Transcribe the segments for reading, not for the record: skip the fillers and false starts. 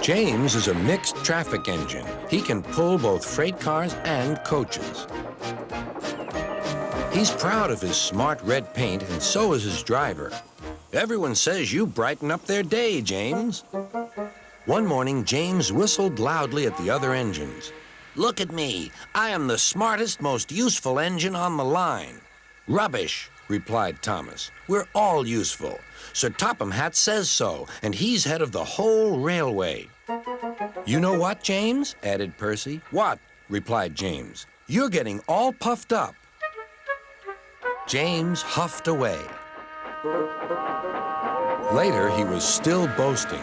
James is a mixed traffic engine. He can pull both freight cars and coaches. He's proud of his smart red paint, and so is his driver. Everyone says you brighten up their day, James. One morning, James whistled loudly at the other engines. Look at me. I am the smartest, most useful engine on the line. Rubbish, replied Thomas. We're all useful. Sir Topham Hatt says so, and he's head of the whole railway. You know what, James? Added Percy. What? Replied James. You're getting all puffed up. James huffed away. Later, he was still boasting.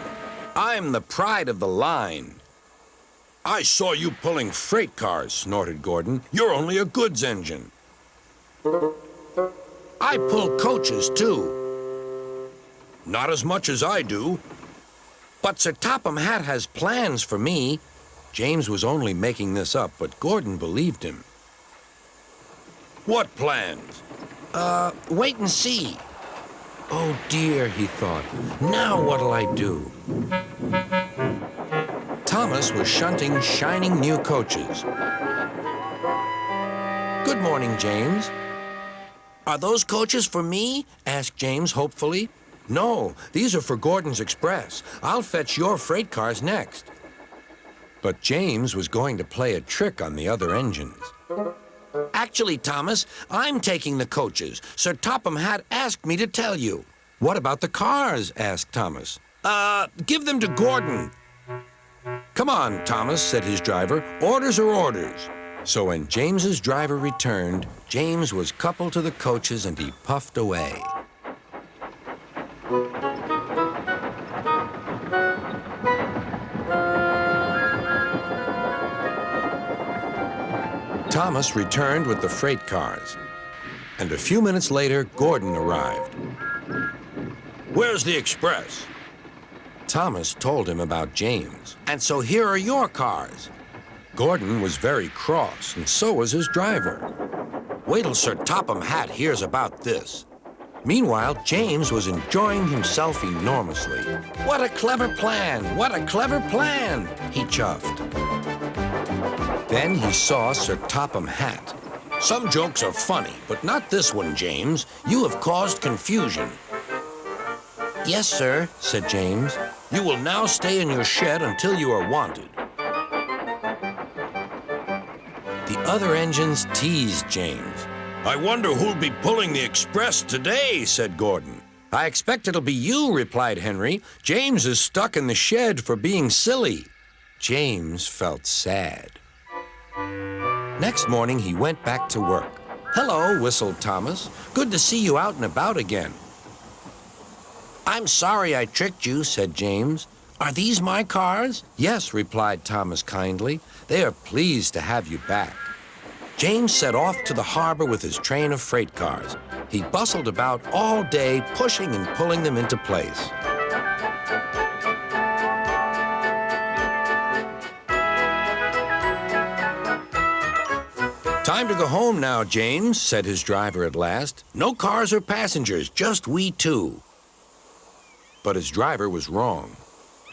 I'm the pride of the line. I saw you pulling freight cars, snorted Gordon. You're only a goods engine. I pull coaches, too. Not as much as I do. But Sir Topham Hatt has plans for me. James was only making this up, but Gordon believed him. What plans? Wait and see. Oh, dear, he thought. Now what'll I do? Thomas was shunting shining new coaches. Good morning, James. Are those coaches for me? Asked James hopefully. No, these are for Gordon's Express. I'll fetch your freight cars next. But James was going to play a trick on the other engines. Actually, Thomas, I'm taking the coaches. Sir Topham Hatt asked me to tell you. What about the cars? Asked Thomas. Give them to Gordon. Come on, Thomas, said his driver. Orders are orders. So when James's driver returned, James was coupled to the coaches and he puffed away. Thomas returned with the freight cars, and a few minutes later, Gordon arrived. Where's the express? Thomas told him about James. And so here are your cars. Gordon was very cross, and so was his driver. Wait till Sir Topham Hatt hears about this. Meanwhile, James was enjoying himself enormously. What a clever plan! What a clever plan! He chuffed. Then he saw Sir Topham Hatt. Some jokes are funny, but not this one, James. You have caused confusion. Yes, sir, said James. You will now stay in your shed until you are wanted. The other engines teased James. I wonder who'll be pulling the express today, said Gordon. I expect it'll be you, replied Henry. James is stuck in the shed for being silly. James felt sad. Next morning, he went back to work. Hello, whistled Thomas. Good to see you out and about again. I'm sorry I tricked you, said James. Are these my cars? Yes, replied Thomas kindly. They are pleased to have you back. James set off to the harbor with his train of freight cars. He bustled about all day, pushing and pulling them into place. Time to go home now, James, said his driver at last. No cars or passengers, just we two. But his driver was wrong.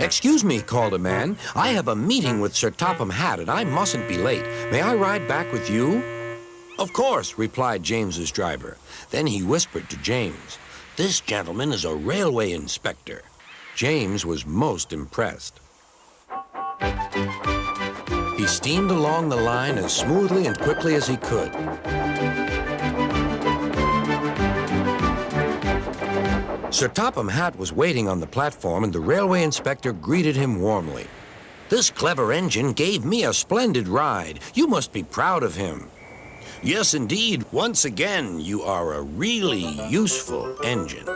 Excuse me, called a man. I have a meeting with Sir Topham Hatt, and I mustn't be late. May I ride back with you? Of course, replied James's driver. Then he whispered to James, This gentleman is a railway inspector. James was most impressed. He steamed along the line as smoothly and quickly as he could. Sir Topham Hatt was waiting on the platform, and the railway inspector greeted him warmly. This clever engine gave me a splendid ride. You must be proud of him. Yes, indeed. Once again, you are a really useful engine.